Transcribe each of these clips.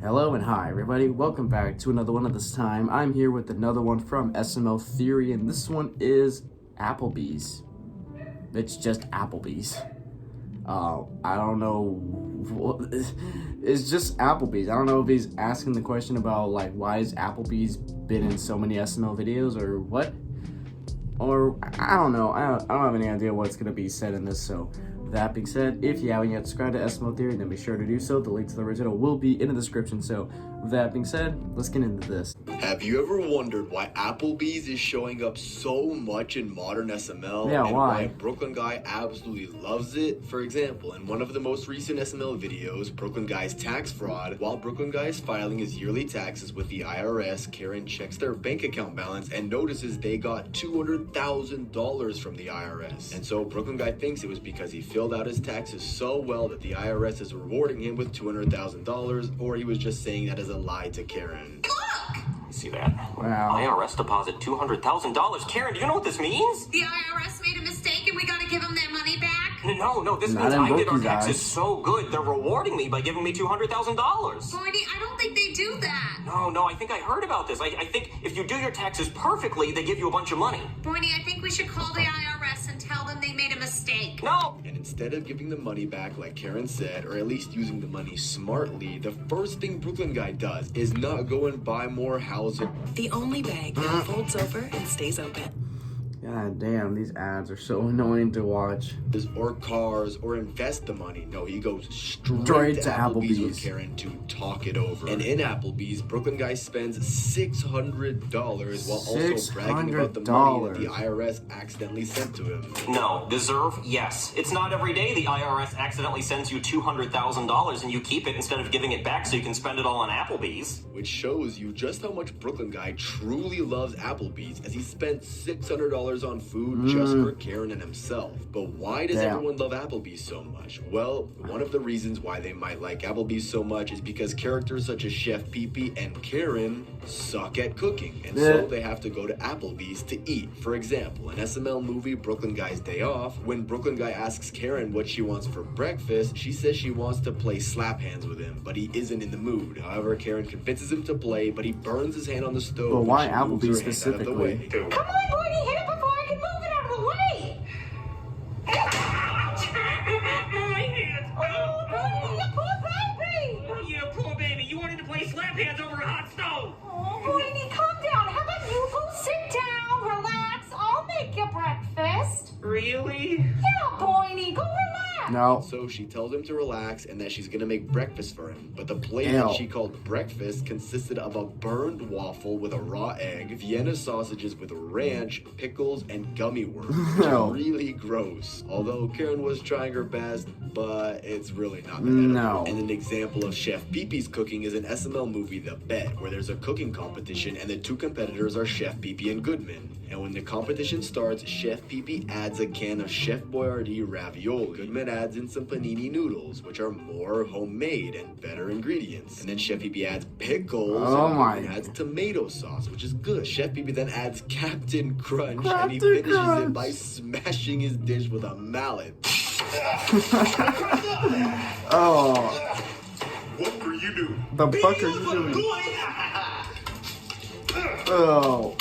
Hello and hi everybody, welcome back to another one of this time. I'm here with another one from SML Theory, and this one is Applebee's. It's just Applebee's. I don't know, it's just Applebee's. I don't know if he's asking the question about like why is Applebee's been in so many SML videos or what? Or I don't know, I don't have any idea what's going to be said in this, so that being said, if you haven't yet subscribed to SML Theory, then be sure to do so. The link to the original will be in the description. So, with that being said, let's get into this. Have you ever wondered why Applebee's is showing up so much in modern SML? Yeah, and why? Brooklyn Guy absolutely loves it? For example, in one of the most recent SML videos, Brooklyn Guy's tax fraud, while Brooklyn Guy is filing his yearly taxes with the IRS, Karen checks their bank account balance and notices they got $200,000 from the IRS. And so Brooklyn Guy thinks it was because he filled out his taxes so well that the IRS is rewarding him with $200,000, or he was just saying that as a lie to Karen. You see that? Wow. IRS deposit $200,000. Karen, do you know what this means? The IRS made a mistake and we gotta give them their money back? No, this Not means in I did our Brookie's taxes eyes. so good, they're rewarding me by giving me $200,000. Boydie, I don't think they do that. No, I think I heard about this. I think if you do your taxes perfectly, they give you a bunch of money. Boydie, I think we should call the IRS and tell them they made a mistake. No! And instead of giving the money back like Karen said, or at least using the money smartly, the first thing Brooklyn Guy does is not go and buy more houses. The only bag that folds over and stays open. God damn, these ads are so annoying to watch. Or cars, or invest the money. No, he goes straight to Applebee's Applebee's with Karen to talk it over. And in Applebee's, Brooklyn Guy spends $600 while also bragging about the money that the IRS accidentally sent to him. No. Deserve? Yes. It's not every day the IRS accidentally sends you $200,000 and you keep it instead of giving it back so you can spend it all on Applebee's. Which shows you just how much Brooklyn Guy truly loves Applebee's, as he spent $600 on food just for Karen and himself. But why does everyone love Applebee's so much? Well, one of the reasons why they might like Applebee's so much is because characters such as Chef Pee-Pee and Karen suck at cooking, and so they have to go to Applebee's to eat. For example, in SML movie Brooklyn Guy's Day Off, when Brooklyn Guy asks Karen what she wants for breakfast, she says she wants to play slap hands with him, but he isn't in the mood. However, Karen convinces him to play, but he burns his hand on the stove. But why and she moves her Applebee's hand out of the way. specifically? Come on, Boydie, hit it before I can move it out of the way. My hands! Oh, Boydie, you poor baby. Oh, you poor baby. You wanted to play slap hands over a hot stove. Oh, Boydie, calm down. How about you go sit down, relax. I'll make you breakfast. Really? Yeah, Boydie, go relax. No. So she tells him to relax and that she's gonna make breakfast for him. But the plate Ew. that she called breakfast consisted of a burned waffle with a raw egg, Vienna sausages with ranch, pickles, and gummy worms, which No. is really gross. Although Karen was trying her best, but it's really not that No. edible. And an example of Chef Pee-Pee's cooking is an SML movie, The Bet, where there's a cooking competition and the two competitors are Chef Pee-Pee and Goodman. And when the competition starts, Chef Pee-Pee adds a can of Chef Boyardee ravioli. Goodman adds in some panini noodles, which are more homemade and better ingredients. And then Chef Pee-Pee adds pickles, Oh and my. Goodman adds tomato sauce, which is good. Chef Pee-Pee then adds Captain Crunch, and he Captain finishes it Crunch. by smashing his dish with a mallet. Oh, What were you doing? the fuck are you doing? Oh,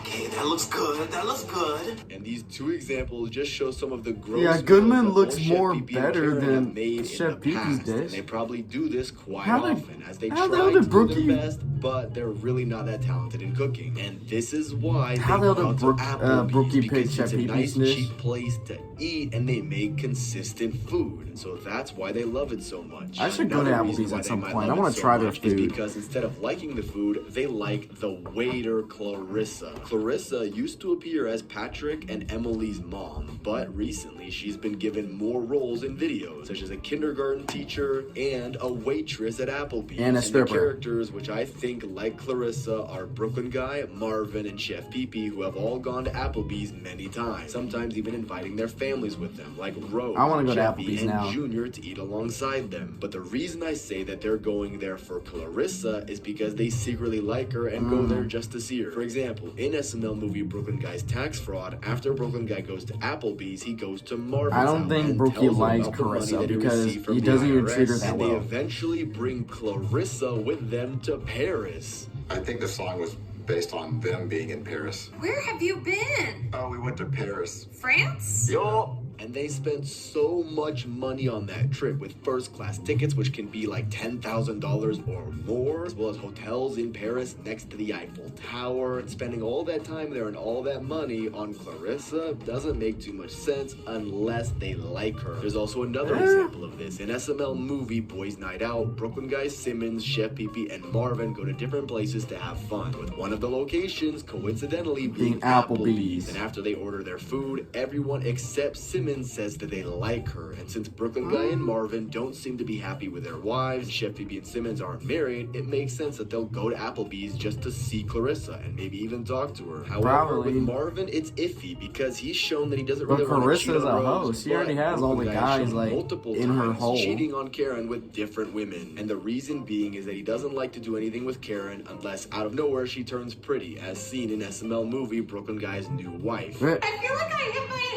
Okay, that looks good. That looks good. And these two examples just show some of the gross Yeah, Goodman meals that looks both Chef more Pee-Pee and better Karen than have made in Chef the Pee-Pee's past, dish. and they probably do this quite How did- often as they how the try hell to did do their Brookie- best, but they're really not that talented in cooking. And this is why How they the hell go did to Applebee's, Brookie pick because Chef it's a Pee-Pee's nice, dish? cheap place to eat, and they make consistent food. So that's why they love it so much. I should go to Another reason Applebee's why at they some might point. love I wanna it so try their much is food. because instead of liking the food, they like the waiter Clarissa. Clarissa used to appear as Patrick and Emily's mom, but recently she's been given more roles in videos, such as a kindergarten teacher and a waitress at Applebee's. And a the stripper. characters, which I think like Clarissa, are Brooklyn Guy, Marvin, and Chef Pee-Pee, who have all gone to Applebee's many times, sometimes even inviting their families with them, like Rose, I wanna go to Jeffy, Applebee's and now. Junior to eat alongside them. But the reason I say that they're going there for Clarissa is because they secretly like her and go there just to see her. For example, in SML SML movie Brooklyn Guy's tax fraud, after Brooklyn Guy goes to Applebee's, he goes to Marvin's I don't house think and Brookie tells him likes about the money Clarissa that he because received from he the doesn't even IRS, treat her that and well. they eventually bring Clarissa with them to Paris. I think the song was based on them being in Paris. Where have you been? Oh, we went to Paris. France? Yo. And they spent so much money on that trip with first-class tickets, which can be like $10,000 or more, as well as hotels in Paris next to the Eiffel Tower. And spending all that time there and all that money on Clarissa doesn't make too much sense unless they like her. There's also another example of this. In SML movie Boys Night Out, Brooklyn Guy Simmons, Chef Pee-Pee, and Marvin go to different places to have fun, with one of the locations coincidentally being Applebee's. And after they order their food, everyone except Simmons says that they like her, and since Brooklyn Guy and Marvin don't seem to be happy with their wives, Chef Phoebe and Simmons aren't married, it makes sense that they'll go to Applebee's just to see Clarissa and maybe even talk to her. However, with Marvin, it's iffy because he's shown that he doesn't really want to cheat on Carissa's a Rose, host. She already has all the Brooklyn Guy guys shown like multiple in her times hole. cheating on Karen with different women, and the reason being is that he doesn't like to do anything with Karen unless out of nowhere she turns pretty, as seen in SML movie Brooklyn Guy's new wife. I feel like I hit my head.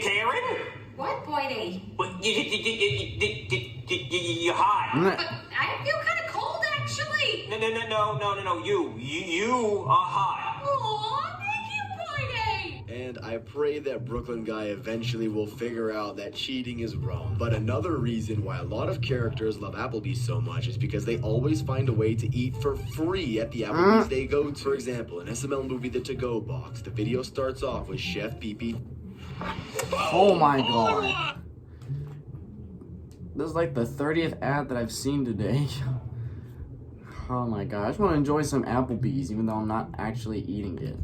Karen? What, Boydie? You're hot. I feel kind of cold, actually. No. You are hot. Aw, thank you, Boydie. And I pray that Brooklyn Guy eventually will figure out that cheating is wrong. But another reason why a lot of characters love Applebee's so much is because they always find a way to eat for free at the Applebee's they go to. For example, in SML movie The To-Go Box, the video starts off with Chef Pee-Pee. Oh my god. This is like the 30th ad that I've seen today. Oh my god. I just want to enjoy some Applebee's even though I'm not actually eating it.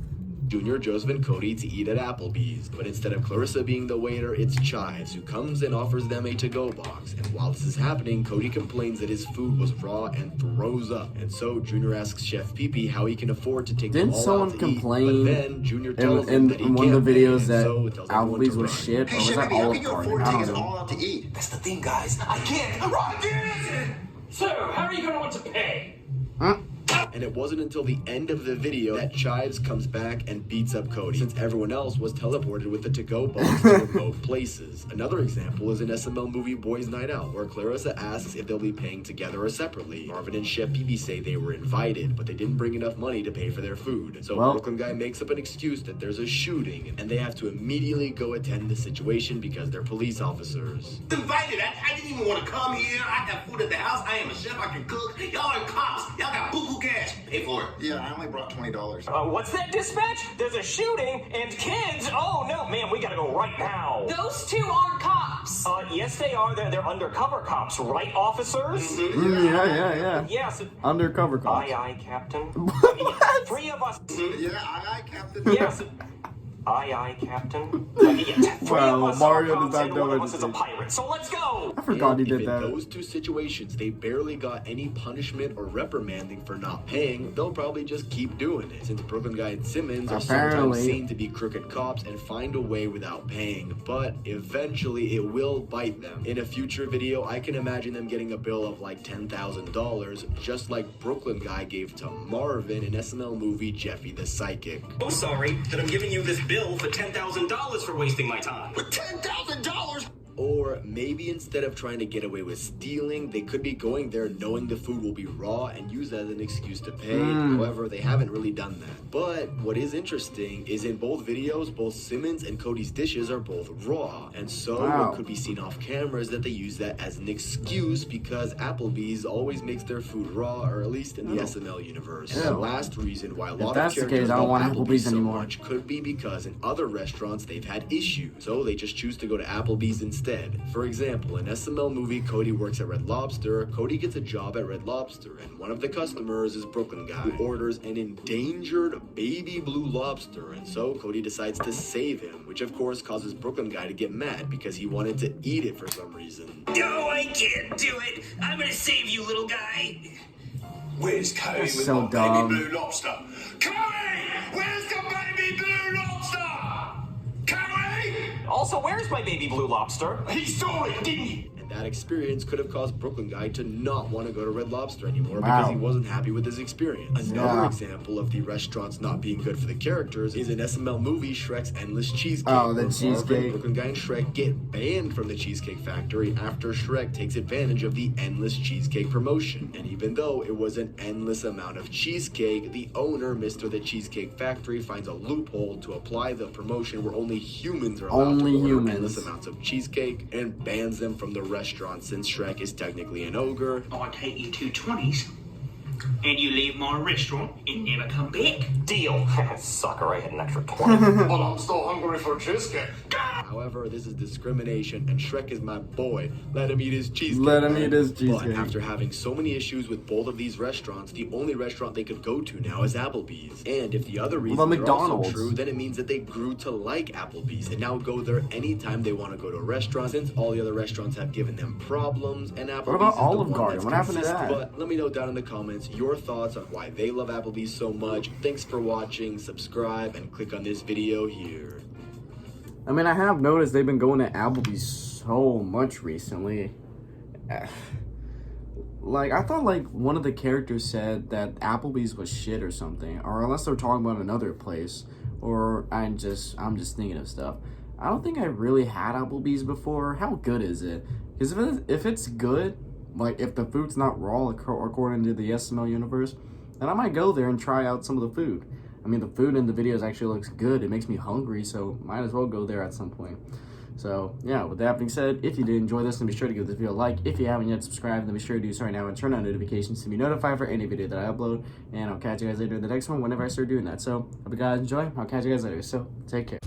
Junior, Joseph, and Cody to eat at Applebee's. But instead of Clarissa being the waiter, it's Chives, who comes and offers them a to-go box. And while this is happening, Cody complains that his food was raw and throws up. And so Junior asks Chef Pee-Pee how he can afford to take them all someone out to complain eat. But then Junior tells him in that he one of the can't pay, videos and that so tells everyone Applebee's to was run. shit? Hey, Or was Chef, that how Olive can you Garden? afford I to don't take us know. all out to eat? That's the thing, guys. I can't. So, how are you going to want to pay? And it wasn't until the end of the video that Chives comes back and beats up Cody, since everyone else was teleported with the to-go box to remote places. Another example is in SML movie Boys Night Out, where Clarissa asks if they'll be paying together or separately. Marvin and Chef Pee-Pee say they were invited, but they didn't bring enough money to pay for their food. So Brooklyn Guy makes up an excuse that there's a shooting, and they have to immediately go attend the situation because they're police officers. Invited. I didn't even want to come here. I got food at the house. I am a chef. I can cook. Y'all are cops. Y'all got buku cash. Pay for it. Yeah, I only brought $20. What's that, dispatch? There's a shooting and kids. Oh no, man, we gotta go right now. Those two aren't cops. Yes, they are. They're undercover cops, right, officers? Yeah. Yes. Undercover cops. Aye, Captain. What? 3 of us. Yeah, aye, Captain. Yes. Aye, Captain. 3 Wow, of us Mario are does cops not and know 1 of us is a anything. pirate. So let's go. I forgot he And did if that. in those two situations they barely got any punishment or reprimanding for not paying, they'll probably just keep doing it, since Brooklyn Guy and Simmons are sometimes Apparently. seen to be crooked cops and find a way without paying, but eventually it will bite them. In a future video, I can imagine them getting a bill of like $10,000, just like Brooklyn Guy gave to Marvin in SML movie Jeffy the Psychic. Oh, sorry that I'm giving you this bill for $10,000 for wasting my time. $10,000? Or maybe instead of trying to get away with stealing, they could be going there knowing the food will be raw and use that as an excuse to pay. However, they haven't really done that. But what is interesting is in both videos, both Simmons and Cody's dishes are both raw. And so what could be seen off camera is that they use that as an excuse because Applebee's always makes their food raw, or at least in the SML universe. And the last reason why a lot of that's the characters case, I don't love want Applebee's Applebee's so anymore. much could be because in other restaurants they've had issues. So they just choose to go to Applebee's instead. For example, in SML movie Cody Works at Red Lobster, Cody gets a job at Red Lobster, and one of the customers is Brooklyn Guy, who orders an endangered baby blue lobster, and so Cody decides to save him, which of course causes Brooklyn Guy to get mad because he wanted to eat it for some reason. No, I can't do it. I'm gonna save you, little guy. Where's Cody That's with so my dumb. baby blue lobster? Cody! Where's the baby blue lobster? Cody! Also, where's my baby blue lobster? He stole it, didn't he? And That experience could have caused Brooklyn Guy to not want to go to Red Lobster anymore Wow. because he wasn't happy with his experience. Another Yeah. example of the restaurants not being good for the characters is an SML movie, Shrek's Endless Cheesecake. Oh, the where Marvin, cheesecake. Brooklyn Guy, and Shrek get banned from the Cheesecake Factory after Shrek takes advantage of the Endless Cheesecake promotion. And even though it was an endless amount of cheesecake, the owner, Mr. The Cheesecake Factory, finds a loophole to apply the promotion where only humans are allowed Only to order humans. endless amounts of cheesecake and bans them from the restaurant since Shrek is technically an ogre. I take you 220s, and you leave my restaurant and never come back. Deal. Sucker, I had an extra 20. But I'm still hungry for cheesecake. However, this is discrimination, and Shrek is my boy. Let him eat his cheesecake. Let him man. eat his cheesecake. But after having so many issues with both of these restaurants, the only restaurant they could go to now is Applebee's. And if the other reasons are also McDonald's? true, then it means that they grew to like Applebee's and now go there anytime they want to go to a restaurant, since all the other restaurants have given them problems. And Applebee's about is the Olive one Garden? that's What happened to consistent. that? But let me know down in the comments your thoughts on why they love Applebee's so much. Thanks for watching. Subscribe and click on this video here. I mean, I have noticed they've been going to Applebee's so much recently. Like, I thought, like, one of the characters said that Applebee's was shit or something. Or unless they're talking about another place. Or I'm just thinking of stuff. I don't think I really had Applebee's before. How good is it? Because if it's good, like, if the food's not raw according to the SML universe, then I might go there and try out some of the food. I mean, the food in the videos actually looks good. It makes me hungry, so might as well go there at some point. So, yeah, with that being said, if you did enjoy this, then be sure to give this video a like. If you haven't yet subscribed, then be sure to do so right now and turn on notifications to be notified for any video that I upload. And I'll catch you guys later in the next one whenever I start doing that. So, hope you guys enjoy. I'll catch you guys later. So, take care.